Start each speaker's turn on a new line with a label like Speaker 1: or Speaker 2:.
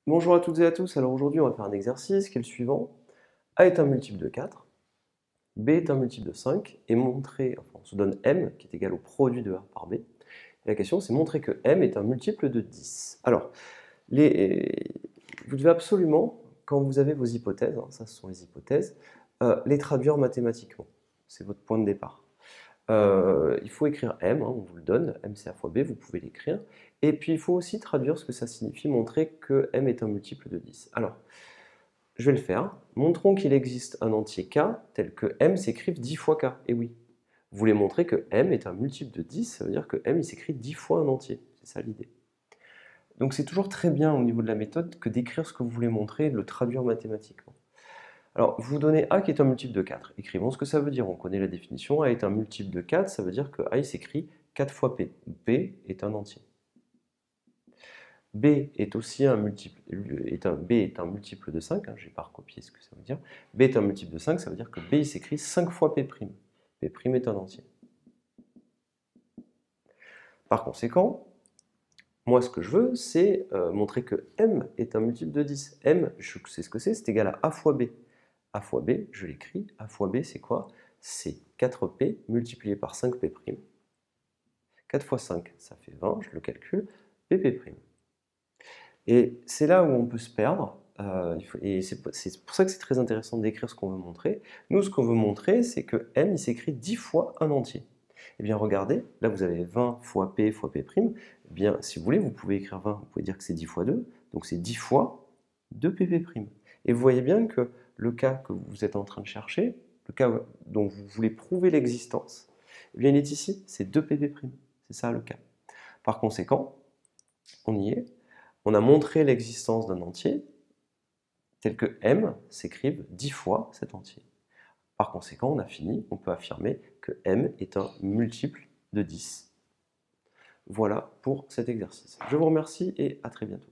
Speaker 1: Bonjour à toutes et à tous, alors aujourd'hui on va faire un exercice qui est le suivant. A est un multiple de 4, B est un multiple de 5, et montrer, enfin on se donne M qui est égal au produit de A par B. Et la question c'est montrer que M est un multiple de 10. Alors, vous devez absolument, quand vous avez vos hypothèses, ça ce sont les hypothèses, les traduire mathématiquement. C'est votre point de départ. Il faut écrire M, on vous le donne, M c'est A fois B, vous pouvez l'écrire. Et puis il faut aussi traduire ce que ça signifie, montrer que M est un multiple de 10. Alors, je vais le faire. Montrons qu'il existe un entier K tel que M s'écrive 10 fois K. Et oui, vous voulez montrer que M est un multiple de 10, ça veut dire que M il s'écrit 10 fois un entier. C'est ça l'idée. Donc c'est toujours très bien au niveau de la méthode que d'écrire ce que vous voulez montrer et de le traduire mathématiquement. Alors, vous donnez A qui est un multiple de 4. Écrivons ce que ça veut dire. On connaît la définition. A est un multiple de 4, ça veut dire que A il s'écrit 4 fois P. P est un entier. B est aussi un multiple, B est un multiple de 5, je n'ai pas recopié ce que ça veut dire. B est un multiple de 5, ça veut dire que B il s'écrit 5 fois P'. P' est un entier. Par conséquent, moi ce que je veux, c'est montrer que M est un multiple de 10. M, je sais ce que c'est égal à A fois B. A fois B, je l'écris, A fois B c'est quoi? C'est 4P multiplié par 5P'. 4 fois 5, ça fait 20, je le calcule, P'. Et c'est là où on peut se perdre, et c'est pour ça que c'est très intéressant d'écrire ce qu'on veut montrer. Nous, ce qu'on veut montrer, c'est que M, il s'écrit 10 fois un entier. Eh bien, regardez, là vous avez 20 fois P fois P'. Eh bien, si vous voulez, vous pouvez écrire 20, vous pouvez dire que c'est 10 fois 2, donc c'est 10 fois 2P'. Et vous voyez bien que le cas que vous êtes en train de chercher, le cas dont vous voulez prouver l'existence, eh bien, il est ici, c'est 2P'. C'est ça le cas. Par conséquent, on y est. On a montré l'existence d'un entier tel que M s'écrive 10 fois cet entier. Par conséquent, on a fini, on peut affirmer que M est un multiple de 10. Voilà pour cet exercice. Je vous remercie et à très bientôt.